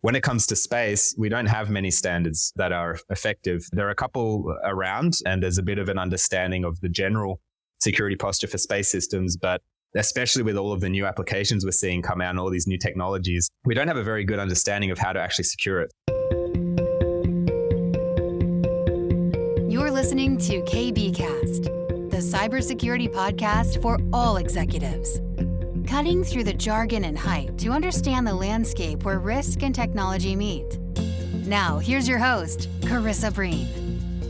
when it comes to space, we don't have many standards that are effective. There are a couple around, and there's a bit of an understanding of the general security posture for space systems, but especially with all of the new applications we're seeing come out and all these new technologies, we don't have a very good understanding of how to actually secure it. You're listening to KBKast, the cybersecurity podcast for all executives. Cutting through the jargon and hype to understand the landscape where risk and technology meet. Now, here's your host, Carissa Breen.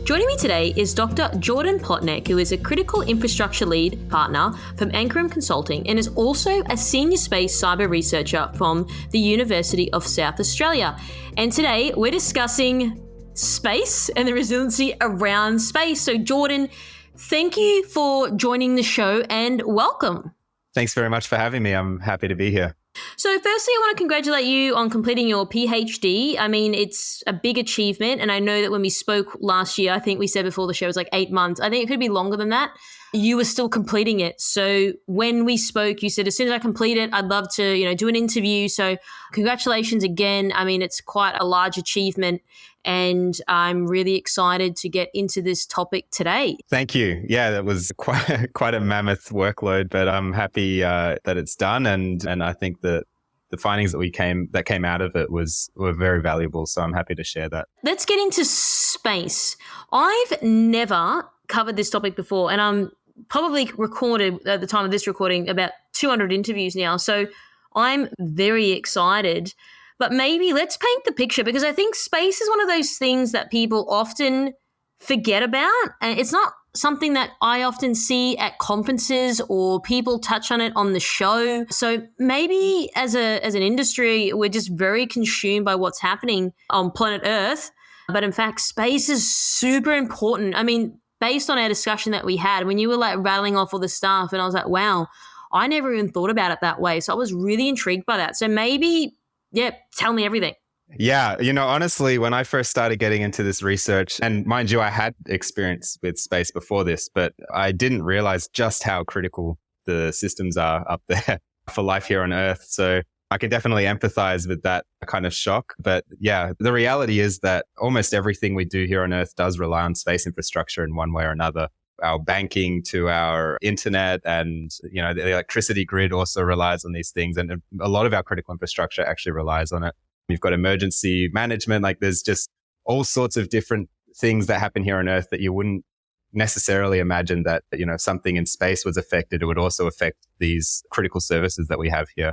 Joining me today is Dr. Jordan Plotnek, who is a critical infrastructure lead partner from Anchoram Consulting and is also a senior space cyber researcher from the University of South Australia. And today we're discussing space and the resiliency around space. So Jordan, thank you for joining the show and welcome. Thanks very much for having me. I'm happy to be here. So firstly, I want to congratulate you on completing your PhD. I mean, it's a big achievement. And I know that when we spoke last year, I think we said before the show it was like 8 months. I think it could be longer than that. You were still completing it. So when we spoke, you said, as soon as I complete it, I'd love to, do an interview. So congratulations again. I mean, it's quite a large achievement. And I'm really excited to get into this topic today. Thank you. Yeah, that was quite a mammoth workload, but I'm happy that it's done. And I think that the findings that came out of it were very valuable. So I'm happy to share that. Let's get into space. I've never covered this topic before, and I'm probably recorded at the time of this recording about 200 interviews now. So I'm very excited. But maybe let's paint the picture, because I think space is one of those things that people often forget about. And it's not something that I often see at conferences or people touch on it on the show. So maybe as an industry, we're just very consumed by what's happening on planet Earth. But in fact, space is super important. I mean, based on our discussion that we had, when you were like rattling off all the stuff, and I was like, wow, I never even thought about it that way. So I was really intrigued by that. So maybe, tell me everything. Yeah, honestly, when I first started getting into this research, and mind you, I had experience with space before this, but I didn't realize just how critical the systems are up there for life here on Earth. So I can definitely empathize with that kind of shock. But yeah, the reality is that almost everything we do here on Earth does rely on space infrastructure in one way or another. Our banking to our internet and, the electricity grid also relies on these things. And a lot of our critical infrastructure actually relies on it. You've got emergency management, like there's just all sorts of different things that happen here on Earth that you wouldn't necessarily imagine that, if something in space was affected, it would also affect these critical services that we have here.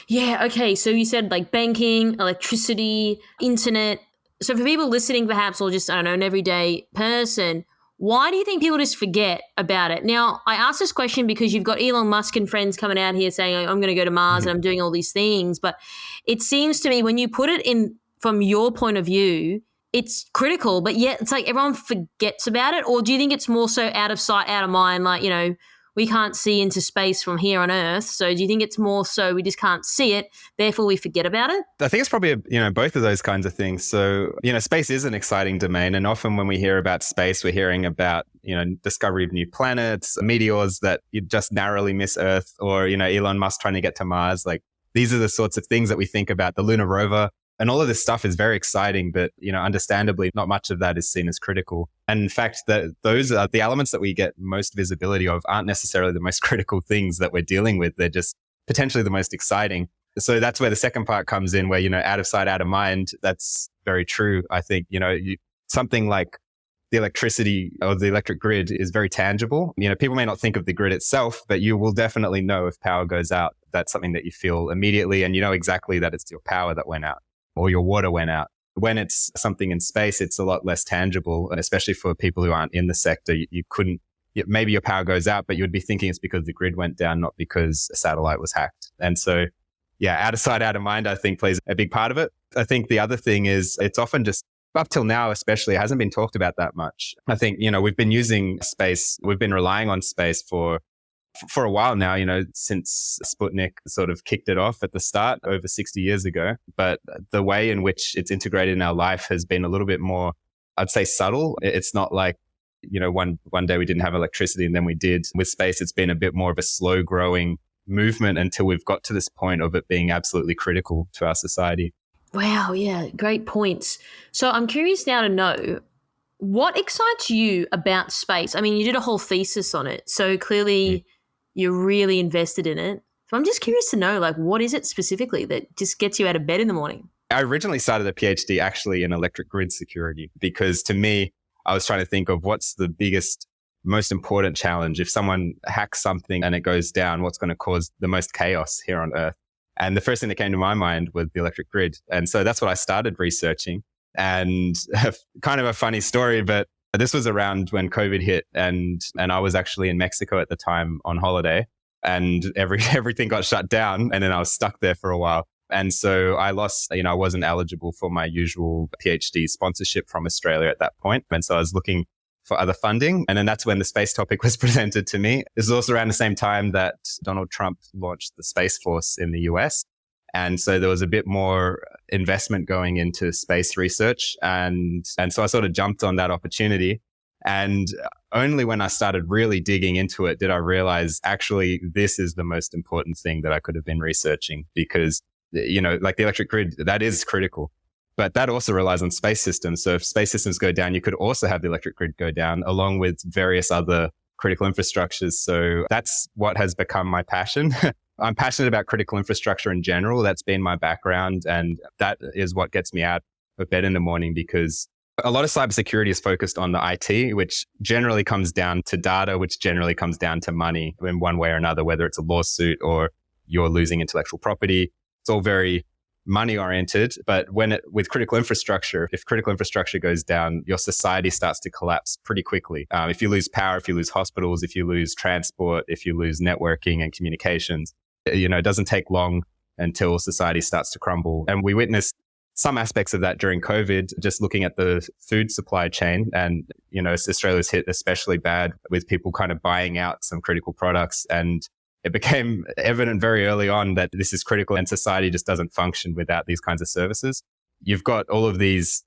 Yeah. Okay. So you said like banking, electricity, internet. So for people listening, perhaps, or just, an everyday person, why do you think people just forget about it? Now, I asked this question because you've got Elon Musk and friends coming out here saying, I'm going to go to Mars and I'm doing all these things. But it seems to me when you put it in from your point of view, it's critical, but yet it's like everyone forgets about it. Or do you think it's more so out of sight, out of mind? Like, we can't see into space from here on Earth. So do you think it's more so we just can't see it, therefore we forget about it? I think it's probably, both of those kinds of things. So, space is an exciting domain. And often when we hear about space, we're hearing about, discovery of new planets, meteors that you just narrowly miss Earth, or, Elon Musk trying to get to Mars. Like these are the sorts of things that we think about. The lunar rover and all of this stuff is very exciting, but, understandably, not much of that is seen as critical. And in fact, those are the elements that we get most visibility of aren't necessarily the most critical things that we're dealing with. They're just potentially the most exciting. So that's where the second part comes in, where, out of sight, out of mind. That's very true. I think, something like the electricity or the electric grid is very tangible. People may not think of the grid itself, but you will definitely know if power goes out. That's something that you feel immediately, and you know exactly that it's your power that went out or your water went out. When it's something in space, it's a lot less tangible. And especially for people who aren't in the sector, you couldn't, maybe your power goes out, but you'd be thinking it's because the grid went down, not because a satellite was hacked. And so, out of sight, out of mind, I think plays a big part of it. I think the other thing is it's often just, up till now especially, it hasn't been talked about that much. I think, we've been using space, we've been relying on space for a while now, since Sputnik sort of kicked it off at the start over 60 years ago. But the way in which it's integrated in our life has been a little bit more, I'd say, subtle. It's not like, one day we didn't have electricity and then we did. With space, it's been a bit more of a slow growing movement until we've got to this point of it being absolutely critical to our society. Wow, yeah, great points. So I'm curious now to know what excites you about space. I mean, you did a whole thesis on it, so clearly you're really invested in it. So I'm just curious to know, like, what is it specifically that just gets you out of bed in the morning? I originally started a PhD actually in electric grid security because to me, I was trying to think of what's the biggest, most important challenge. If someone hacks something and it goes down, what's going to cause the most chaos here on Earth? And the first thing that came to my mind was the electric grid. And so that's what I started researching. And kind of a funny story, but this was around when COVID hit and I was actually in Mexico at the time on holiday and everything got shut down and then I was stuck there for a while. And so I lost, I wasn't eligible for my usual PhD sponsorship from Australia at that point. And so I was looking for other funding. And then that's when the space topic was presented to me. This is also around the same time that Donald Trump launched the Space Force in the US. And so there was a bit more investment going into space research. And so I sort of jumped on that opportunity. And only when I started really digging into it did I realize actually this is the most important thing that I could have been researching because, like the electric grid, that is critical. But that also relies on space systems. So if space systems go down, you could also have the electric grid go down along with various other critical infrastructures. So that's what has become my passion. I'm passionate about critical infrastructure in general. That's been my background. And that is what gets me out of bed in the morning because a lot of cybersecurity is focused on the IT, which generally comes down to data, which generally comes down to money in one way or another, whether it's a lawsuit or you're losing intellectual property. It's all very money oriented. But with critical infrastructure, if critical infrastructure goes down, your society starts to collapse pretty quickly. If you lose power, if you lose hospitals, if you lose transport, if you lose networking and communications, it doesn't take long until society starts to crumble. And we witnessed some aspects of that during COVID, just looking at the food supply chain. And, Australia's hit especially bad with people kind of buying out some critical products. And it became evident very early on that this is critical and society just doesn't function without these kinds of services. You've got all of these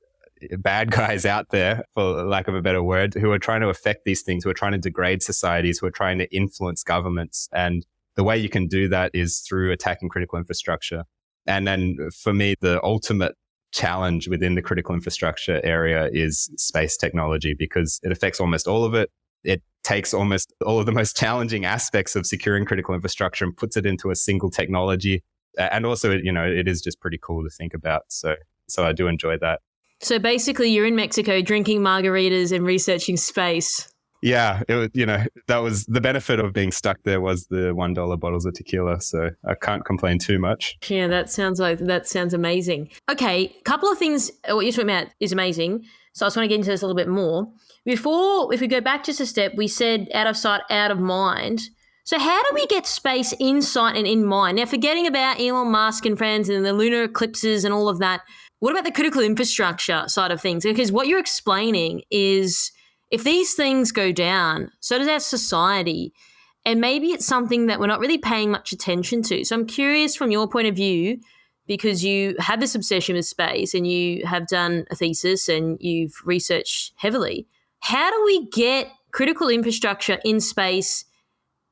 bad guys out there, for lack of a better word, who are trying to affect these things, who are trying to degrade societies, who are trying to influence governments. And the way you can do that is through attacking critical infrastructure. And then for me, the ultimate challenge within the critical infrastructure area is space technology because it affects almost all of it. It takes almost all of the most challenging aspects of securing critical infrastructure and puts it into a single technology. And also, it is just pretty cool to think about. So I do enjoy that. So basically you're in Mexico drinking margaritas and researching space. Yeah, it was, that was the benefit of being stuck there was the $1 bottles of tequila. So I can't complain too much. Yeah, that sounds amazing. Okay, a couple of things. What you're talking about is amazing. So I just want to get into this a little bit more. Before, if we go back just a step, we said out of sight, out of mind. So how do we get space in sight and in mind? Now, forgetting about Elon Musk and friends and the lunar eclipses and all of that, what about the critical infrastructure side of things? Because what you're explaining is if these things go down, so does our society. And maybe it's something that we're not really paying much attention to. So I'm curious from your point of view, because you have this obsession with space and you have done a thesis and you've researched heavily. How do we get critical infrastructure in space a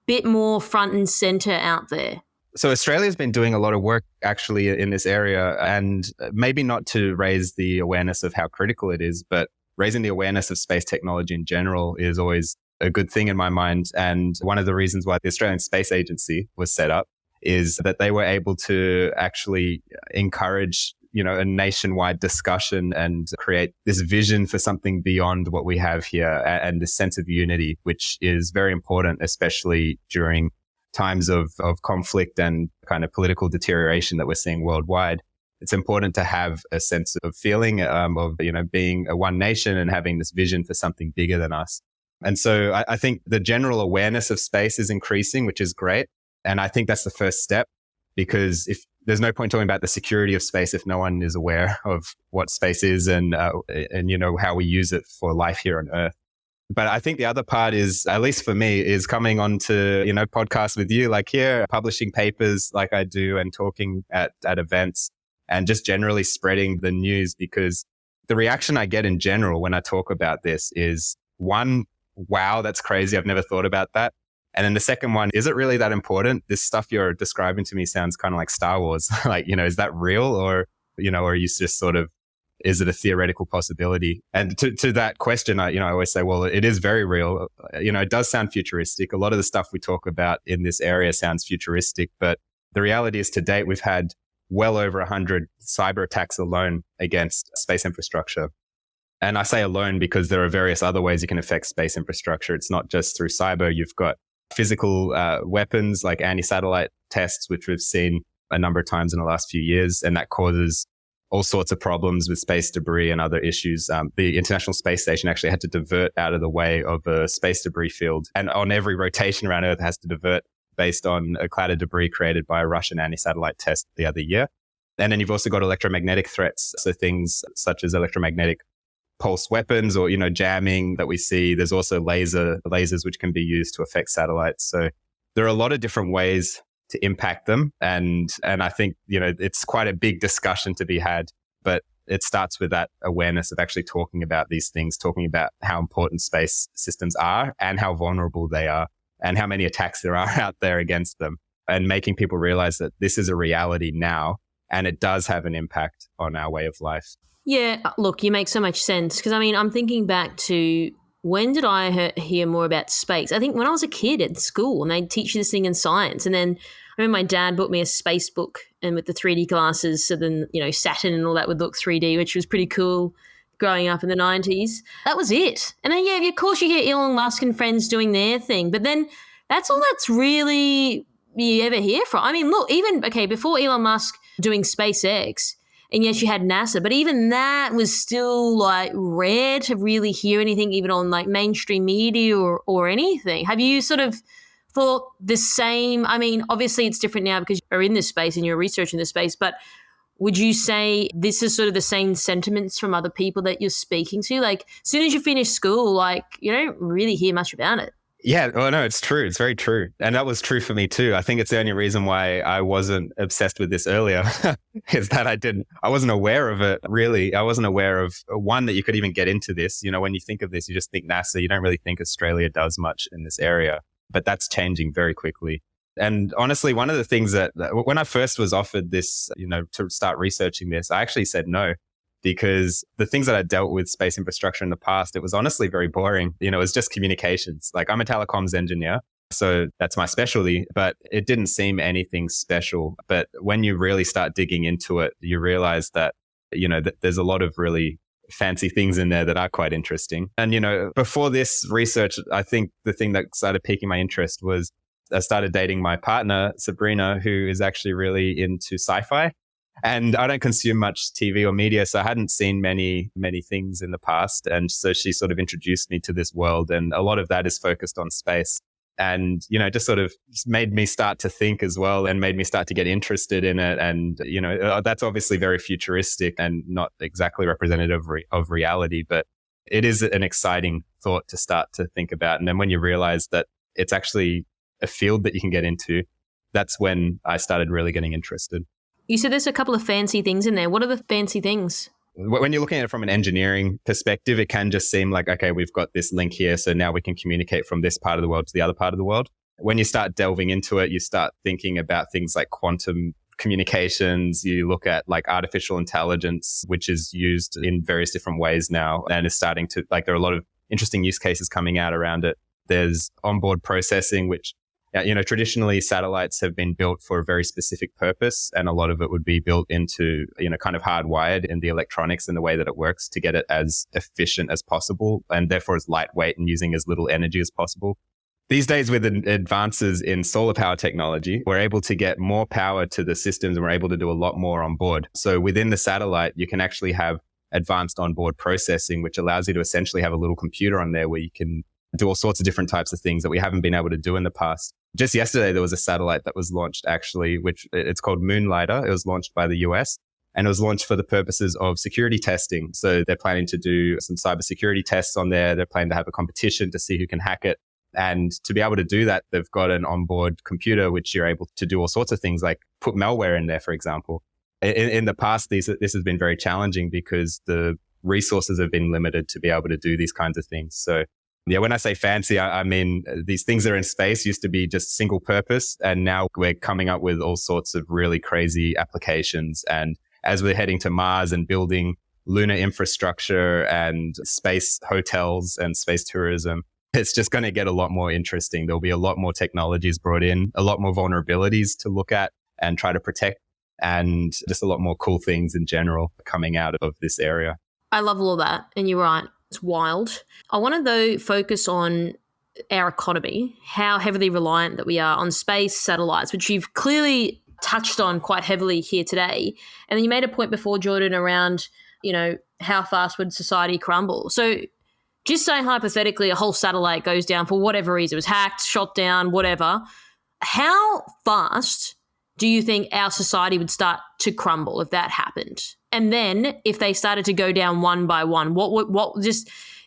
bit more front and center out there? So Australia's been doing a lot of work actually in this area, and maybe not to raise the awareness of how critical it is, but raising the awareness of space technology in general is always a good thing in my mind. And one of the reasons why the Australian Space Agency was set up is that they were able to actually encourage a nationwide discussion and create this vision for something beyond what we have here and this sense of unity, which is very important, especially during times of conflict and kind of political deterioration that we're seeing worldwide. It's important to have a sense of feeling of being a one nation and having this vision for something bigger than us. And so I think the general awareness of space is increasing, which is great. And I think that's the first step, because if there's no point talking about the security of space if no one is aware of what space is and how we use it for life here on Earth. But I think the other part is, at least for me, is coming on to, podcasts with you like here, publishing papers like I do and talking at events and just generally spreading the news, because the reaction I get in general when I talk about this is one, wow, that's crazy. I've never thought about that. And then the second one, is it really that important? This stuff you're describing to me sounds kind of like Star Wars. Like, is that real? Or or are you just sort of, is it a theoretical possibility? And to that question, I always say, well, it is very real. It does sound futuristic. A lot of the stuff we talk about in this area sounds futuristic, but the reality is to date, we've had well over 100 cyber attacks alone against space infrastructure. And I say alone because there are various other ways you can affect space infrastructure. It's not just through cyber. You've got physical weapons like anti-satellite tests, which we've seen a number of times in the last few years, and that causes all sorts of problems with space debris and other issues. The International Space Station actually had to divert out of the way of a space debris field, and on every rotation around Earth has to divert based on a cloud of debris created by a Russian anti-satellite test the other year. And then you've also got electromagnetic threats, so things such as electromagnetic pulse weapons or, jamming that we see. There's also lasers which can be used to affect satellites. So there are a lot of different ways to impact them. And I think, it's quite a big discussion to be had, but it starts with that awareness of actually talking about these things, talking about how important space systems are and how vulnerable they are and how many attacks there are out there against them, and making people realize that this is a reality now and it does have an impact on our way of life. Yeah, look, you make so much sense because, I'm thinking back to when did I hear more about space? I think when I was a kid at school and they'd teach you this thing in science. And then I remember my dad bought me a space book and with the 3D glasses. So then, Saturn and all that would look 3D, which was pretty cool growing up in the 90s. That was it. And then, yeah, of course you hear Elon Musk and friends doing their thing. But then that's all that's really you ever hear from. Look, even, before Elon Musk doing SpaceX, and yes, you had NASA, but even that was still like rare to really hear anything, even on like mainstream media or anything. Have you sort of thought the same? Obviously it's different now because you're in this space and you're researching this space, but would you say this is sort of the same sentiments from other people that you're speaking to? Like as soon as you finish school, you don't really hear much about it. Yeah, well, no, it's true. It's very true. And that was true for me too. I think it's the only reason why I wasn't obsessed with this earlier is that I wasn't aware of it, really. I wasn't aware of, one, that you could even get into this. When you think of this, you just think NASA. You don't really think Australia does much in this area, but that's changing very quickly. And honestly, one of the things that when I first was offered this, to start researching this, I actually said no. Because the things that I dealt with space infrastructure in the past, it was honestly very boring. It was just communications. Like I'm a telecoms engineer, so that's my specialty, but it didn't seem anything special. But when you really start digging into it, you realize that, that there's a lot of really fancy things in there that are quite interesting. And, before this research, I think the thing that started piquing my interest was I started dating my partner, Sabrina, who is actually really into sci-fi. And I don't consume much TV or media, so I hadn't seen many things in the past. And so she sort of introduced me to this world. And a lot of that is focused on space. And, just sort of made me start to think as well and made me start to get interested in it. And, that's obviously very futuristic and not exactly representative of reality, but it is an exciting thought to start to think about. And then when you realize that it's actually a field that you can get into, that's when I started really getting interested. You said there's a couple of fancy things in there. What are the fancy things? When you're looking at it from an engineering perspective, it can just seem like, okay, we've got this link here, so now we can communicate from this part of the world to the other part of the world. When you start delving into it, you start thinking about things like quantum communications. You look at like artificial intelligence, which is used in various different ways now and is starting to, there are a lot of interesting use cases coming out around it. There's onboard processing, which traditionally satellites have been built for a very specific purpose, and a lot of it would be built into, kind of hardwired in the electronics and the way that it works to get it as efficient as possible and therefore as lightweight and using as little energy as possible. These days, with advances in solar power technology, we're able to get more power to the systems and we're able to do a lot more on board. So within the satellite, you can actually have advanced onboard processing, which allows you to essentially have a little computer on there where you can do all sorts of different types of things that we haven't been able to do in the past. Just yesterday, there was a satellite that was launched actually, which it's called Moonlighter. It was launched by the US and it was launched for the purposes of security testing. So they're planning to do some cybersecurity tests on there. They're planning to have a competition to see who can hack it. And to be able to do that, they've got an onboard computer, which you're able to do all sorts of things like put malware in there, for example. In the past, this has been very challenging because the resources have been limited to be able to do these kinds of things. So yeah, when I say fancy, I mean, these things that are in space used to be just single purpose. And now we're coming up with all sorts of really crazy applications and as we're heading to Mars and building lunar infrastructure and space hotels and space tourism, it's just going to get a lot more interesting. There'll be a lot more technologies brought in, a lot more vulnerabilities to look at and try to protect, and just a lot more cool things in general coming out of this area. I love all of that. And you're right. It's wild. I want to, though, focus on our economy, how heavily reliant that we are on space satellites, which you've clearly touched on quite heavily here today. And then you made a point before, Jordan, around, how fast would society crumble? So just say hypothetically a whole satellite goes down for whatever reason, it was hacked, shot down, whatever. How fast do you think our society would start to crumble if that happened? And then if they started to go down one by one,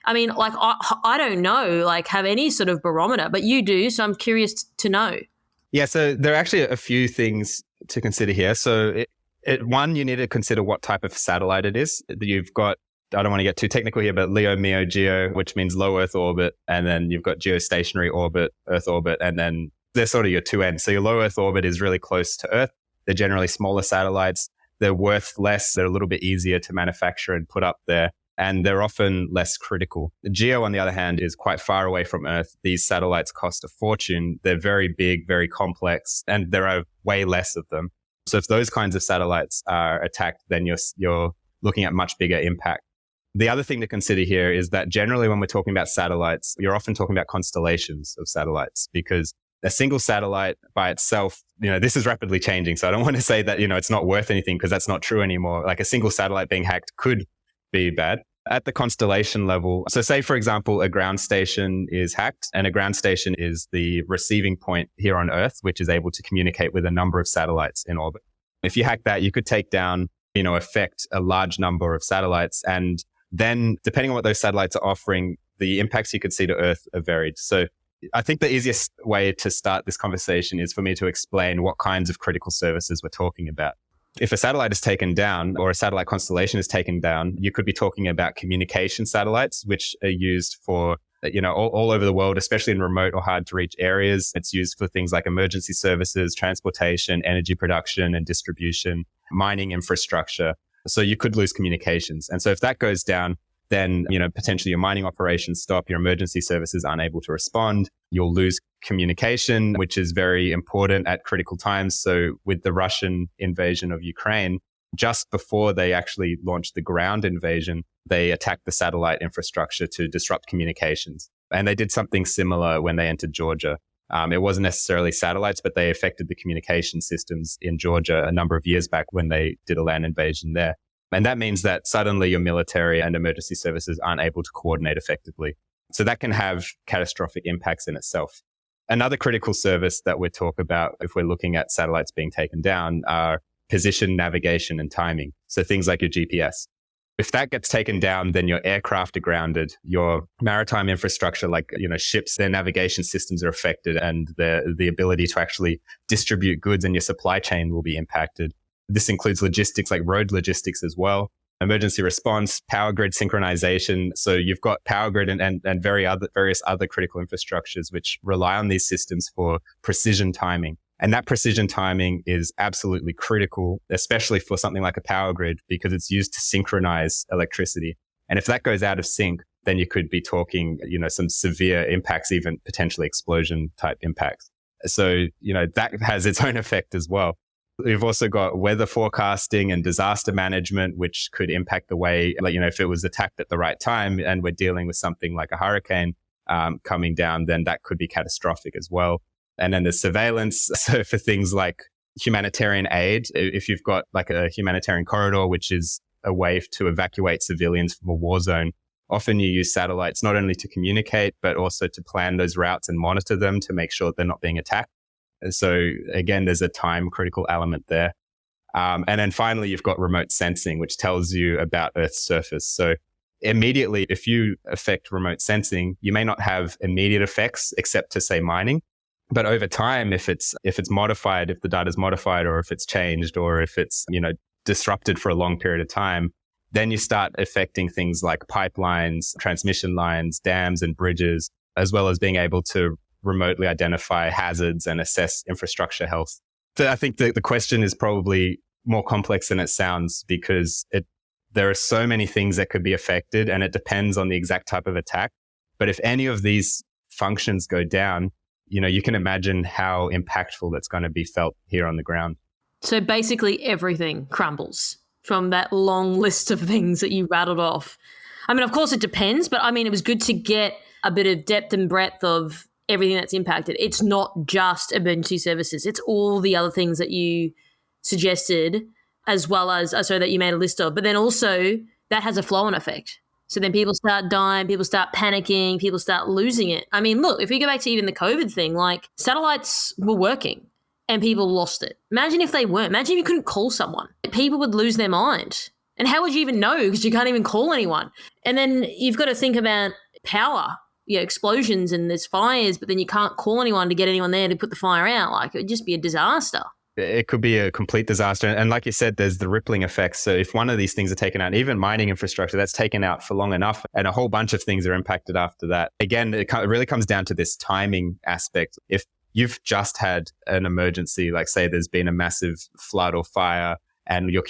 I don't know, have any sort of barometer, but you do. So I'm curious to know. Yeah, so there are actually a few things to consider here. So one, you need to consider what type of satellite it is. You've got, I don't want to get too technical here, but LEO, MEO, GEO, which means low Earth orbit. And then you've got geostationary orbit, Earth orbit, and then they're sort of your two ends. So your low Earth orbit is really close to Earth. They're generally smaller satellites. They're worth less. They're a little bit easier to manufacture and put up there. And they're often less critical. The GEO, on the other hand, is quite far away from Earth. These satellites cost a fortune. They're very big, very complex, and there are way less of them. So if those kinds of satellites are attacked, then you're looking at much bigger impact. The other thing to consider here is that generally when we're talking about satellites, you're often talking about constellations of satellites, because a single satellite by itself, this is rapidly changing. So I don't want to say that, it's not worth anything, because that's not true anymore. Like a single satellite being hacked could be bad. At the constellation level, so say, for example, a ground station is hacked, and a ground station is the receiving point here on Earth, which is able to communicate with a number of satellites in orbit. If you hack that, you could take down, affect a large number of satellites. And then depending on what those satellites are offering, the impacts you could see to Earth are varied. So I think the easiest way to start this conversation is for me to explain what kinds of critical services we're talking about. If a satellite is taken down, or a satellite constellation is taken down, you could be talking about communication satellites, which are used for, all over the world, especially in remote or hard to reach areas. It's used for things like emergency services, transportation, energy production and distribution, mining infrastructure. So you could lose communications. And so if that goes down, then, potentially your mining operations stop, your emergency services aren't able to respond. You'll lose communication, which is very important at critical times. So with the Russian invasion of Ukraine, just before they actually launched the ground invasion, they attacked the satellite infrastructure to disrupt communications. And they did something similar when they entered Georgia. It wasn't necessarily satellites, but they affected the communication systems in Georgia a number of years back when they did a land invasion there. And that means that suddenly your military and emergency services aren't able to coordinate effectively. So that can have catastrophic impacts in itself. Another critical service that we talk about if we're looking at satellites being taken down are position, navigation, and timing. So things like your GPS. If that gets taken down, then your aircraft are grounded, your maritime infrastructure, like, ships, their navigation systems are affected, and the ability to actually distribute goods and your supply chain will be impacted. This includes logistics, like road logistics as well, emergency response, power grid synchronization. So you've got power grid and various other critical infrastructures which rely on these systems for precision timing. And that precision timing is absolutely critical, especially for something like a power grid, because it's used to synchronize electricity. And if that goes out of sync, then you could be talking, some severe impacts, even potentially explosion type impacts. So, that has its own effect as well. We've also got weather forecasting and disaster management, which could impact the way, if it was attacked at the right time and we're dealing with something like a hurricane coming down, then that could be catastrophic as well. And then there's surveillance. So for things like humanitarian aid, if you've got like a humanitarian corridor, which is a way to evacuate civilians from a war zone, often you use satellites not only to communicate, but also to plan those routes and monitor them to make sure they're not being attacked. So again, there's a time critical element there. And then finally, you've got remote sensing, which tells you about Earth's surface. So immediately, if you affect remote sensing, you may not have immediate effects except to say mining. But over time, if it's modified, if the data is modified, or if it's changed, or if it's, disrupted for a long period of time, then you start affecting things like pipelines, transmission lines, dams and bridges, as well as being able to remotely identify hazards and assess infrastructure health. So I think the question is probably, more complex than it sounds because there are so many things that could be affected and it depends on the exact type of attack. But if any of these functions go down, you can imagine how impactful that's going to be felt here on the ground. So basically everything crumbles from that long list of things that you rattled off. I mean, of course it depends, but I mean, it was good to get a bit of depth and breadth of everything that's impacted. It's not just emergency services. It's all the other things that you suggested as well as, that you made a list of. But then also that has a flow-on effect. So then people start dying, people start panicking, people start losing it. I mean, look, if we go back to even the COVID thing, like satellites were working and people lost it. Imagine if they weren't. Imagine if you couldn't call someone. People would lose their mind. And how would you even know? Because you can't even call anyone. And then you've got to think about power, explosions and there's fires, but then you can't call anyone to get anyone there to put the fire out. Like, it would just be a disaster. It could be a complete disaster. And like you said, there's the rippling effects. So if one of these things are taken out, even mining infrastructure, that's taken out for long enough and a whole bunch of things are impacted after that. Again, it really comes down to this timing aspect. If you've just had an emergency, like say there's been a massive flood or fire and your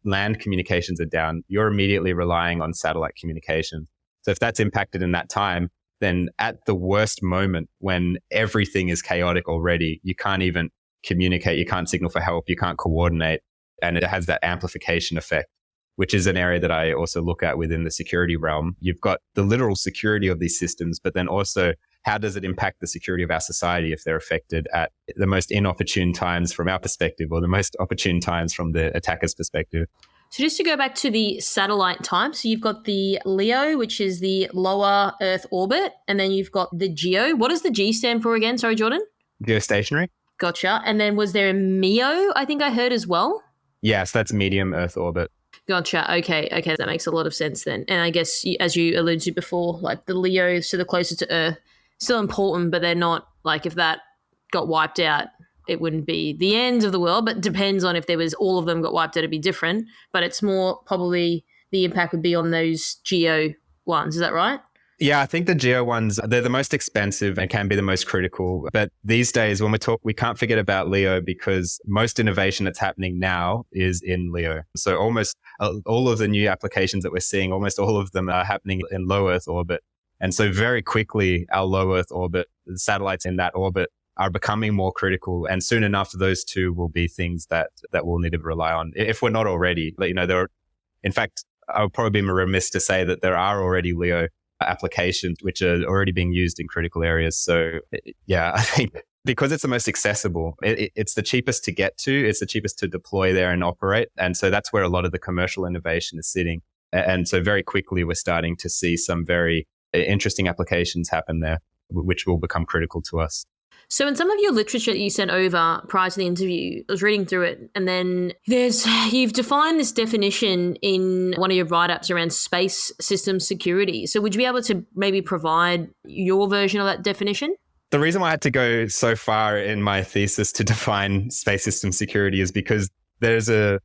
land communications are down, you're immediately relying on satellite communication. So if that's impacted in that time, then at the worst moment when everything is chaotic already, you can't even communicate, you can't signal for help, you can't coordinate, and it has that amplification effect, which is an area that I also look at within the security realm. You've got the literal security of these systems, but then also how does it impact the security of our society if they're affected at the most inopportune times from our perspective or the most opportune times from the attacker's perspective. So just to go back to the satellite type, so you've got the LEO, which is the lower Earth orbit, and then you've got the GEO. What does the G stand for again? Sorry, Jordan? Geostationary. Gotcha. And then was there a MEO, I think I heard as well? Yes, that's medium Earth orbit. Gotcha. Okay. That makes a lot of sense then. And I guess, as you alluded to before, like the LEO, so the closest to Earth, still important, but they're not, like if that got wiped out, it wouldn't be the end of the world, but depends on if there was all of them got wiped out, it'd be different. But it's more probably the impact would be on those GEO ones. Is that right? Yeah, I think the GEO ones, they're the most expensive and can be the most critical. But these days, when we talk, we can't forget about LEO because most innovation that's happening now is in LEO. So almost all of the new applications that we're seeing, almost all of them are happening in low Earth orbit. And so very quickly, our low Earth orbit, the satellites in that orbit are becoming more critical. And soon enough, those two will be things that we'll need to rely on. If we're not already, in fact, I would probably be remiss to say that there are already LEO applications which are already being used in critical areas. So yeah, I think because it's the most accessible, it's the cheapest to get to, it's the cheapest to deploy there and operate. And so that's where a lot of the commercial innovation is sitting. And so very quickly, we're starting to see some very interesting applications happen there, which will become critical to us. So in some of your literature that you sent over prior to the interview, I was reading through it, and then you've defined this definition in one of your write-ups around space system security. So would you be able to maybe provide your version of that definition? The reason why I had to go so far in my thesis to define space system security is because there's an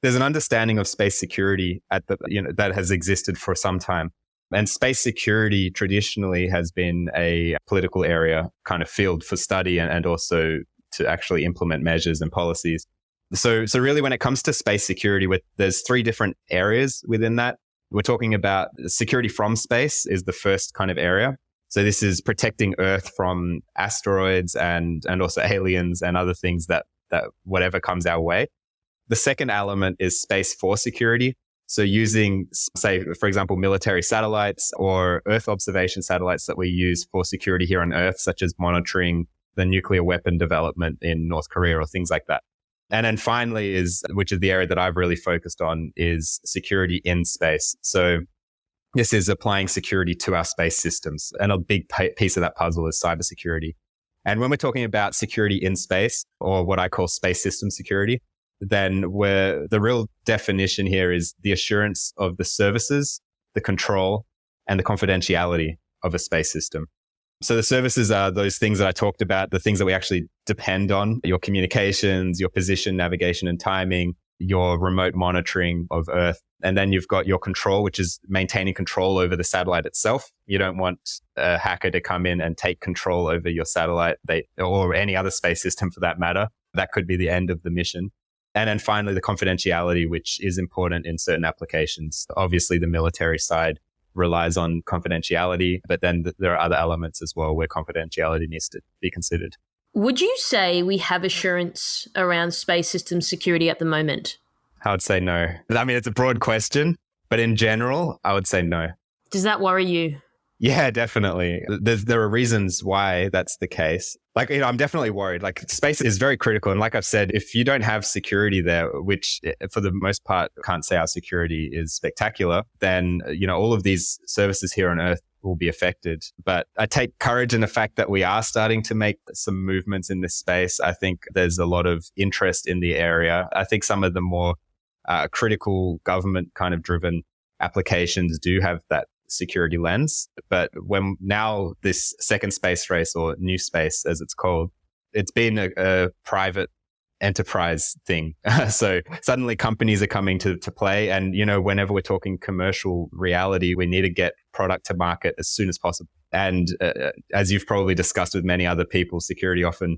understanding of space security that has existed for some time. And space security traditionally has been a political area kind of field for study and also to actually implement measures and policies. So really when it comes to space security, there's three different areas within that. We're talking about security from space is the first kind of area. So this is protecting Earth from asteroids and also aliens and other things that whatever comes our way. The second element is space for security. So using, say, for example, military satellites or Earth observation satellites that we use for security here on Earth, such as monitoring the nuclear weapon development in North Korea or things like that. And then finally which is the area that I've really focused on, is security in space. So this is applying security to our space systems. And a big piece of that puzzle is cybersecurity. And when we're talking about security in space, or what I call space system security, then the real definition here is the assurance of the services, the control, and the confidentiality of a space system. So the services are those things that I talked about, the things that we actually depend on, your communications, your position, navigation, and timing, your remote monitoring of Earth. And then you've got your control, which is maintaining control over the satellite itself. You don't want a hacker to come in and take control over your satellite or any other space system for that matter. That could be the end of the mission. And then finally, the confidentiality, which is important in certain applications. Obviously, the military side relies on confidentiality, but then there are other elements as well where confidentiality needs to be considered. Would you say we have assurance around space systems security at the moment? I would say no. I mean, it's a broad question, but in general, I would say no. Does that worry you? Yeah, definitely. There are reasons why that's the case. Like, I'm definitely worried. Like, space is very critical. And like I've said, if you don't have security there, which for the most part, can't say our security is spectacular, then, all of these services here on Earth will be affected. But I take courage in the fact that we are starting to make some movements in this space. I think there's a lot of interest in the area. I think some of the more critical government kind of driven applications do have that security lens. But when now this second space race, or new space as it's called, it's been a private enterprise thing. So suddenly companies are coming to play. And, whenever we're talking commercial reality, we need to get product to market as soon as possible. And as you've probably discussed with many other people, security often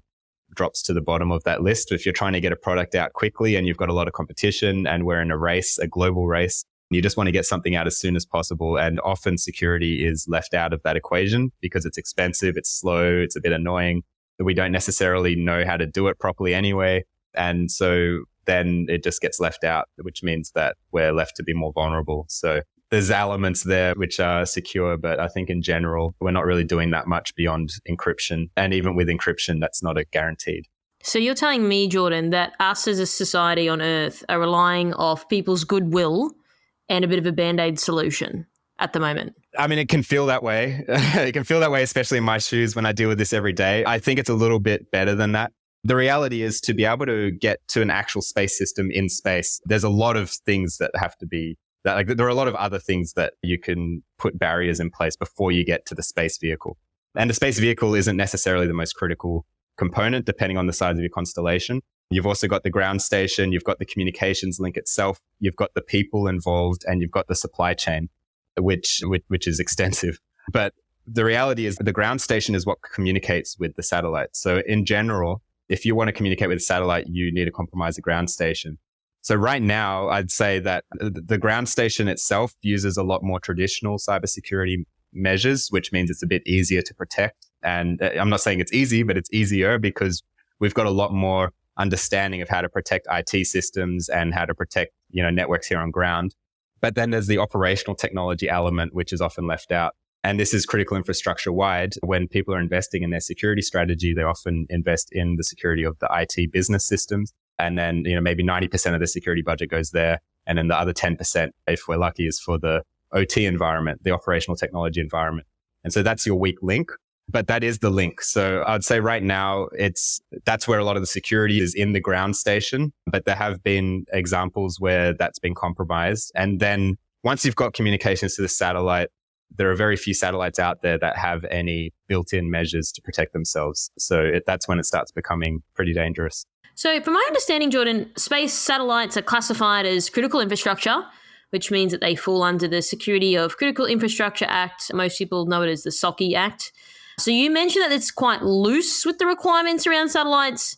drops to the bottom of that list. If you're trying to get a product out quickly and you've got a lot of competition and we're in a race, a global race, you just want to get something out as soon as possible. And often security is left out of that equation because it's expensive, it's slow, it's a bit annoying. We don't necessarily know how to do it properly anyway. And so then it just gets left out, which means that we're left to be more vulnerable. So there's elements there which are secure, but I think in general, we're not really doing that much beyond encryption. And even with encryption, that's not a guaranteed. So you're telling me, Jordan, that us as a society on Earth are relying off people's goodwill and a bit of a Band-Aid solution at the moment? I mean, it can feel that way. It can feel that way, especially in my shoes when I deal with this every day. I think it's a little bit better than that. The reality is, to be able to get to an actual space system in space, there's a lot of things that have to be, there are a lot of other things that you can put barriers in place before you get to the space vehicle. And the space vehicle isn't necessarily the most critical component, depending on the size of your constellation. You've also got the ground station, you've got the communications link itself, you've got the people involved, and you've got the supply chain, which is extensive. But the reality is the ground station is what communicates with the satellite. So in general, if you want to communicate with a satellite, you need to compromise the ground station. So right now, I'd say that the ground station itself uses a lot more traditional cybersecurity measures, which means it's a bit easier to protect. And I'm not saying it's easy, but it's easier because we've got a lot more understanding of how to protect IT systems and how to protect, networks here on ground. But then there's the operational technology element, which is often left out. And this is critical infrastructure wide. When people are investing in their security strategy, they often invest in the security of the IT business systems. And then, maybe 90% of the security budget goes there. And then the other 10%, if we're lucky, is for the OT environment, the operational technology environment. And so that's your weak link. But that is the link. So I'd say right now, that's where a lot of the security is in the ground station. But there have been examples where that's been compromised. And then once you've got communications to the satellite, there are very few satellites out there that have any built-in measures to protect themselves. So that's when it starts becoming pretty dangerous. So from my understanding, Jordan, space satellites are classified as critical infrastructure, which means that they fall under the Security of Critical Infrastructure Act. Most people know it as the SOCI Act. So you mentioned that it's quite loose with the requirements around satellites.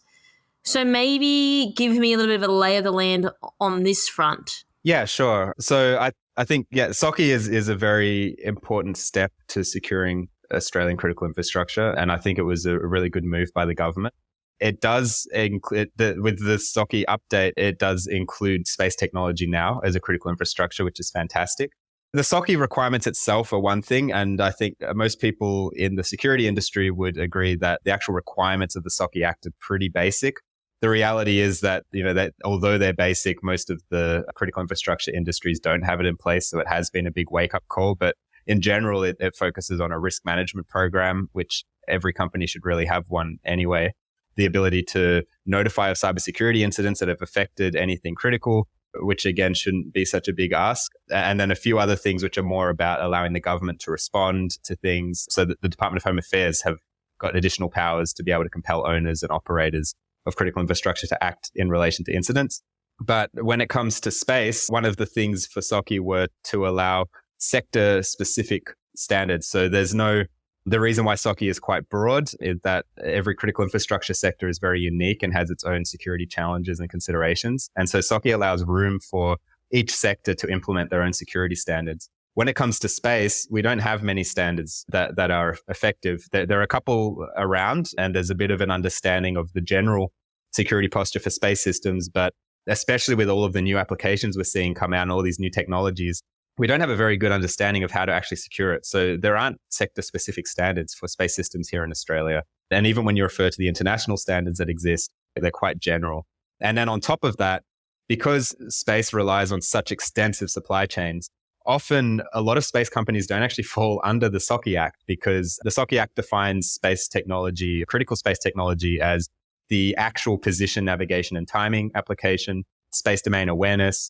So maybe give me a little bit of a lay of the land on this front. Yeah, sure. So I think, SOCI is a very important step to securing Australian critical infrastructure. And I think it was a really good move by the government. It does include, with the SOCI update, it does include space technology now as a critical infrastructure, which is fantastic. The SOCI requirements itself are one thing, and I think most people in the security industry would agree that the actual requirements of the SOCI Act are pretty basic. The reality is that, that although they're basic, most of the critical infrastructure industries don't have it in place, so it has been a big wake-up call. But in general, it focuses on a risk management program, which every company should really have one anyway. The ability to notify of cybersecurity incidents that have affected anything critical, which again shouldn't be such a big ask. And then a few other things which are more about allowing the government to respond to things, so that the Department of Home Affairs have got additional powers to be able to compel owners and operators of critical infrastructure to act in relation to incidents. But when it comes to space, one of the things for SOCI were to allow sector-specific standards. So there's no The reason why SOCI is quite broad is that every critical infrastructure sector is very unique and has its own security challenges and considerations. And so SOCI allows room for each sector to implement their own security standards. When it comes to space, we don't have many standards that are effective. There are a couple around, and there's a bit of an understanding of the general security posture for space systems. But especially with all of the new applications we're seeing come out and all these new technologies, we don't have a very good understanding of how to actually secure it. So there aren't sector-specific standards for space systems here in Australia. And even when you refer to the international standards that exist, they're quite general. And then on top of that, because space relies on such extensive supply chains, often a lot of space companies don't actually fall under the SOCI Act, because the SOCI Act defines space technology, critical space technology, as the actual position, navigation and timing application, space domain awareness,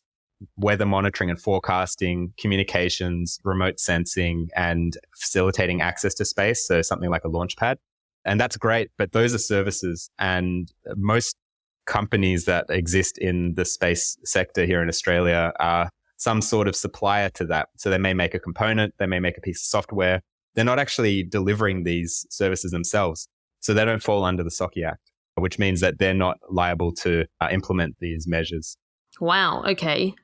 weather monitoring and forecasting, communications, remote sensing, and facilitating access to space. So something like a launch pad. And that's great, but those are services. And most companies that exist in the space sector here in Australia are some sort of supplier to that. So they may make a component, they may make a piece of software. They're not actually delivering these services themselves. So they don't fall under the SOCI Act, which means that they're not liable to implement these measures. Wow. Okay.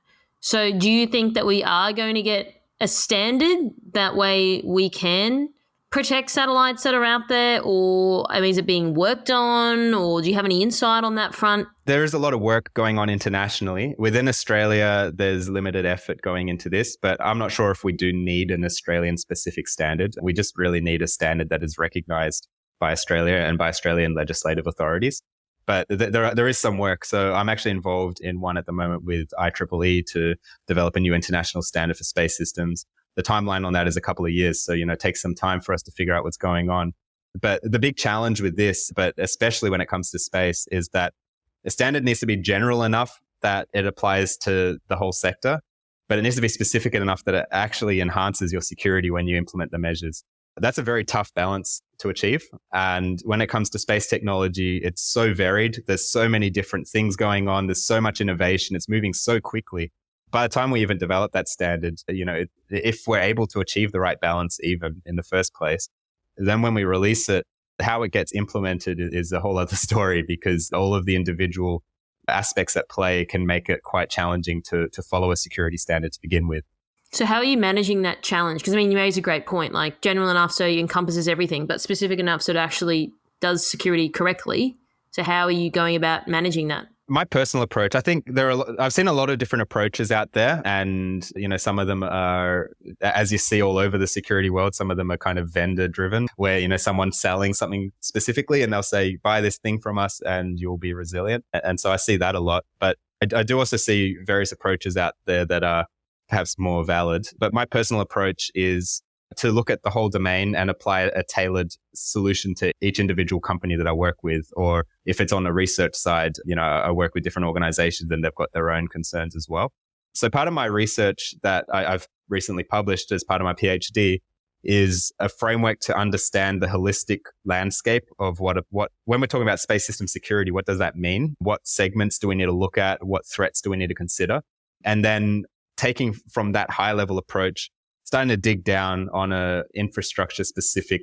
So do you think that we are going to get a standard that way we can protect satellites that are out there? Or I mean, is it being worked on, or do you have any insight on that front? There is a lot of work going on internationally. Within Australia, there's limited effort going into this, but I'm not sure if we do need an Australian specific standard. We just really need a standard that is recognized by Australia and by Australian legislative authorities. But there is some work. So I'm actually involved in one at the moment with IEEE to develop a new international standard for space systems. The timeline on that is a couple of years. So, it takes some time for us to figure out what's going on. But the big challenge with this, but especially when it comes to space, is that the standard needs to be general enough that it applies to the whole sector, but it needs to be specific enough that it actually enhances your security when you implement the measures. That's a very tough balance to achieve. And when it comes to space technology, it's so varied. There's so many different things going on. There's so much innovation. It's moving so quickly. By the time we even develop that standard, if we're able to achieve the right balance even in the first place, then when we release it, how it gets implemented is a whole other story, because all of the individual aspects at play can make it quite challenging to follow a security standard to begin with. So how are you managing that challenge? Because, you raise a great point, like general enough so it encompasses everything, but specific enough so it actually does security correctly. So how are you going about managing that? My personal approach, I think I've seen a lot of different approaches out there, and, some of them are, as you see all over the security world, some of them are kind of vendor driven, where, someone's selling something specifically and they'll say, buy this thing from us and you'll be resilient. And so I see that a lot, but I do also see various approaches out there that are perhaps more valid. But my personal approach is to look at the whole domain and apply a tailored solution to each individual company that I work with. Or if it's on the research side, I work with different organizations and they've got their own concerns as well. So part of my research that I've recently published as part of my PhD is a framework to understand the holistic landscape of what when we're talking about space system security, what does that mean? What segments do we need to look at? What threats do we need to consider? And then taking from that high level approach, starting to dig down on a infrastructure specific,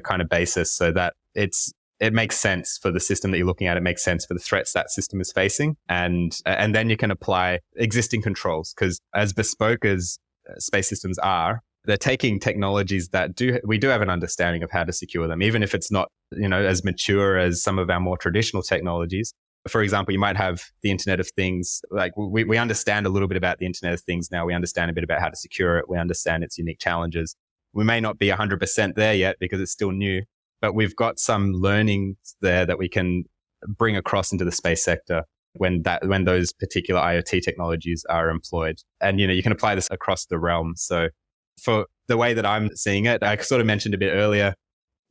kind of basis, so that it makes sense for the system that you're looking at. It makes sense for the threats that system is facing. And then you can apply existing controls, because as bespoke as space systems are, they're taking technologies that we do have an understanding of how to secure them, even if it's not, as mature as some of our more traditional technologies. For example, you might have the Internet of Things. Like we understand a little bit about the Internet of Things now. We understand a bit about how to secure it. We understand its unique challenges. We may not be 100% there yet because it's still new, but we've got some learnings there that we can bring across into the space sector when those particular IoT technologies are employed. And, you can apply this across the realm. So for the way that I'm seeing it, I sort of mentioned a bit earlier,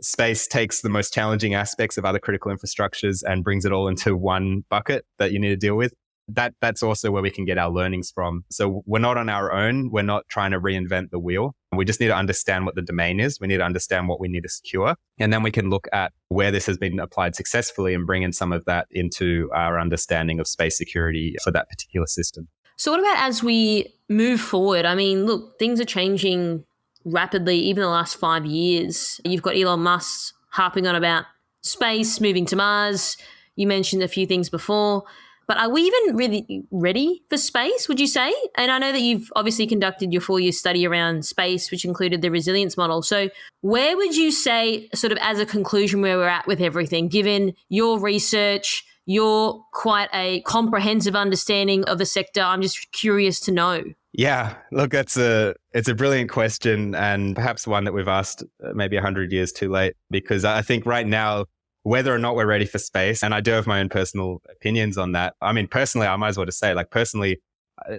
space takes the most challenging aspects of other critical infrastructures and brings it all into one bucket that you need to deal with. That's also where we can get our learnings from. So we're not on our own. We're not trying to reinvent the wheel. We just need to understand what the domain is. We need to understand what we need to secure. And then we can look at where this has been applied successfully and bring in some of that into our understanding of space security for that particular system. So what about as we move forward? Look, things are changing rapidly, even the last 5 years. You've got Elon Musk harping on about space, moving to Mars. You mentioned a few things before. But are we even really ready for space, would you say? And I know that you've obviously conducted your 4-year study around space, which included the resilience model. So where would you say, sort of as a conclusion, where we're at with everything, given your research, your quite a comprehensive understanding of the sector? I'm just curious to know. Yeah, look, it's a brilliant question, and perhaps one that we've asked maybe 100 years too late, because I think right now, whether or not we're ready for space, and I do have my own personal opinions on that. I mean, personally, I might as well just say, like, personally,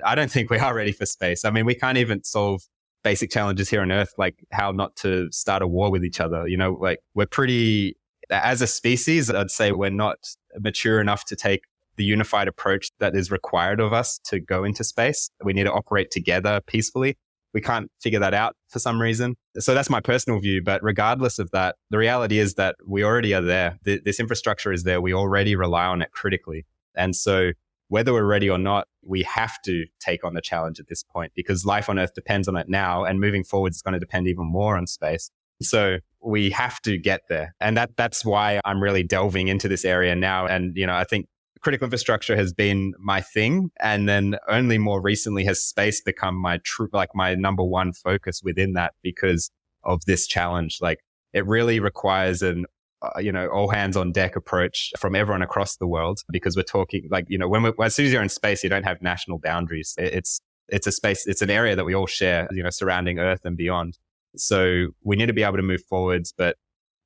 I don't think we are ready for space. I mean, we can't even solve basic challenges here on Earth, like how not to start a war with each other. You know, like we're pretty, as a species, I'd say we're not mature enough to take the unified approach that is required of us to go into space. We need to operate together peacefully. We can't figure that out for some reason. So that's my personal view. But regardless of that, the reality is that we already are there. This infrastructure is there. We already rely on it critically. And so whether we're ready or not, we have to take on the challenge at this point, because life on Earth depends on it now. And moving forward, it's going to depend even more on space. So we have to get there. And that's why I'm really delving into this area now. And, you know, I think critical infrastructure has been my thing. And then only more recently has space become my my number one focus within that, because of this challenge. Like, it really requires an, all hands on deck approach from everyone across the world, because we're talking like, as soon as you're in space, you don't have national boundaries. It's a space, it's an area that we all share, surrounding Earth and beyond. So we need to be able to move forwards, but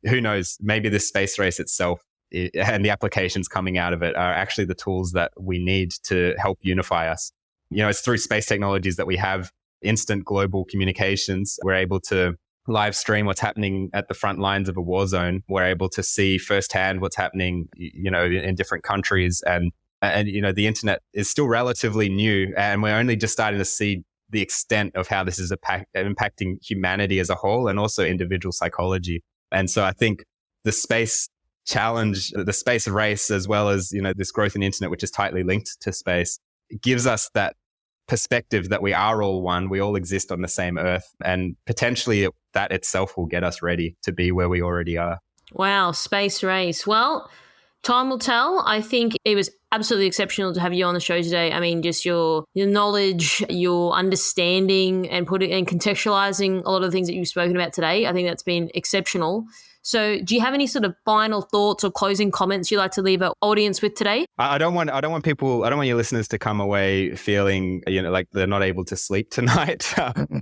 who knows, maybe this space race itself and the applications coming out of it are actually the tools that we need to help unify us. It's through space technologies that we have instant global communications. We're able to live stream what's happening at the front lines of a war zone. We're able to see firsthand what's happening, in different countries. And the internet is still relatively new, and we're only just starting to see the extent of how this is impacting humanity as a whole, and also individual psychology. And so I think the space challenge, the space race, as well as, this growth in the internet, which is tightly linked to space, gives us that perspective that we are all one. We all exist on the same Earth, and potentially that itself will get us ready to be where we already are. Wow, space race. Well, time will tell. I think it was absolutely exceptional to have you on the show today. I mean, just your knowledge, your understanding, and contextualizing a lot of the things that you've spoken about today. I think that's been exceptional. So do you have any sort of final thoughts or closing comments you'd like to leave our audience with today? I don't want your listeners to come away feeling, like they're not able to sleep tonight.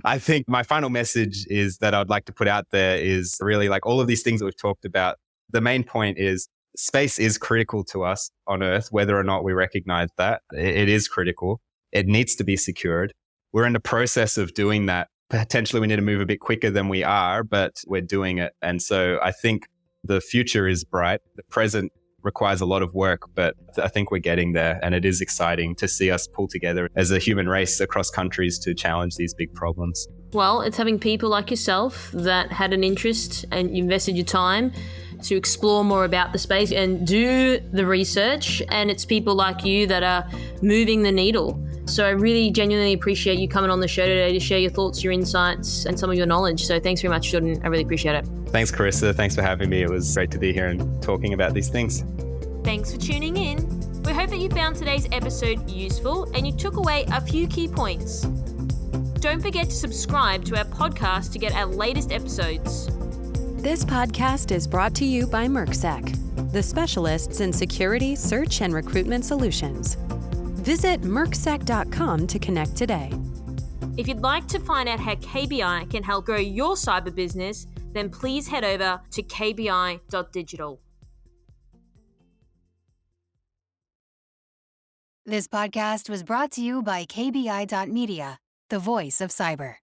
I think my final message is that I'd like to put out there is really, like, all of these things that we've talked about. The main point is space is critical to us on Earth, whether or not we recognize that. It is critical. It needs to be secured. We're in the process of doing that. Potentially we need to move a bit quicker than we are, but we're doing it. And so I think the future is bright. The present requires a lot of work, but I think we're getting there. And it is exciting to see us pull together as a human race across countries to challenge these big problems. Well, it's having people like yourself that had an interest and you invested your time to explore more about the space and do the research. And it's people like you that are moving the needle. So I really genuinely appreciate you coming on the show today to share your thoughts, your insights, and some of your knowledge. So thanks very much, Jordan. I really appreciate it. Thanks, Carissa. Thanks for having me. It was great to be here and talking about these things. Thanks for tuning in. We hope that you found today's episode useful and you took away a few key points. Don't forget to subscribe to our podcast to get our latest episodes. This podcast is brought to you by MERCSEC, the specialists in security, search, and recruitment solutions. Visit MERCSEC.com to connect today. If you'd like to find out how KBI can help grow your cyber business, then please head over to kbi.digital. This podcast was brought to you by KBI.media, the voice of cyber.